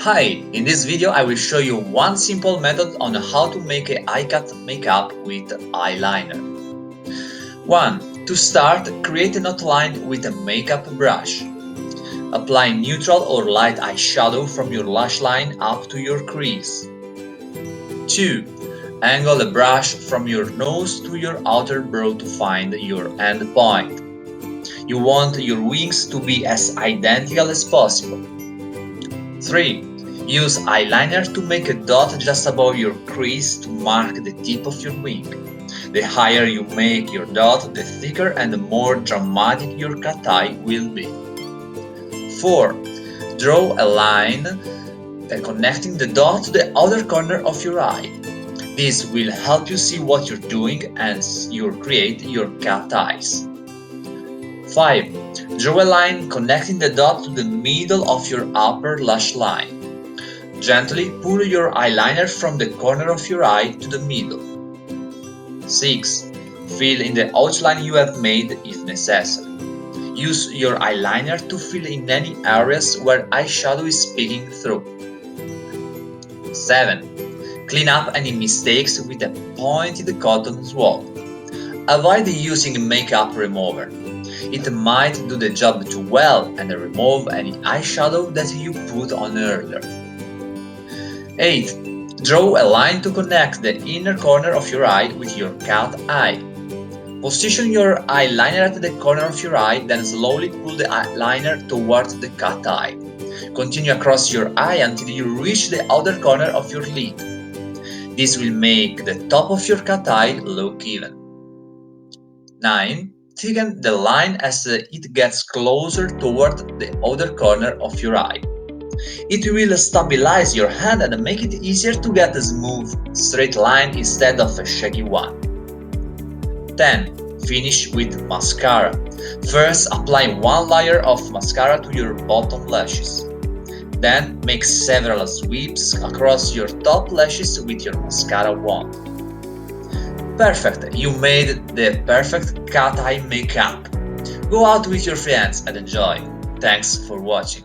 Hi, in this video I will show you one simple method on how to make an eye cut makeup with eyeliner. 1. To start, create an outline with a makeup brush. Apply neutral or light eyeshadow from your lash line up to your crease. 2. Angle the brush from your nose to your outer brow to find your end point. You want your wings to be as identical as possible. 3. Use eyeliner to make a dot just above your crease to mark the tip of your wing. The higher you make your dot, the thicker and the more dramatic your cat eye will be. 4. Draw a line connecting the dot to the outer corner of your eye. This will help you see what you're doing and you create your cat eyes. 5. Draw a line connecting the dot to the middle of your upper lash line. Gently pull your eyeliner from the corner of your eye to the middle. 6. Fill in the outline you have made if necessary. Use your eyeliner to fill in any areas where eyeshadow is peeking through. 7. Clean up any mistakes with a pointed cotton swab. Avoid using a makeup remover. It might do the job too well and remove any eyeshadow that you put on earlier. 8. Draw a line to connect the inner corner of your eye with your cat eye. Position your eyeliner at the corner of your eye, then slowly pull the eyeliner towards the cat eye. Continue across your eye until you reach the outer corner of your lid. This will make the top of your cat eye look even. 9. Thicken the line as it gets closer toward the outer corner of your eye. It will stabilize your hand and make it easier to get a smooth, straight line instead of a shaky one. 10. Finish with mascara. First, apply one layer of mascara to your bottom lashes. Then, make several sweeps across your top lashes with your mascara wand. Perfect! You made the perfect cat eye makeup. Go out with your friends and enjoy. Thanks for watching.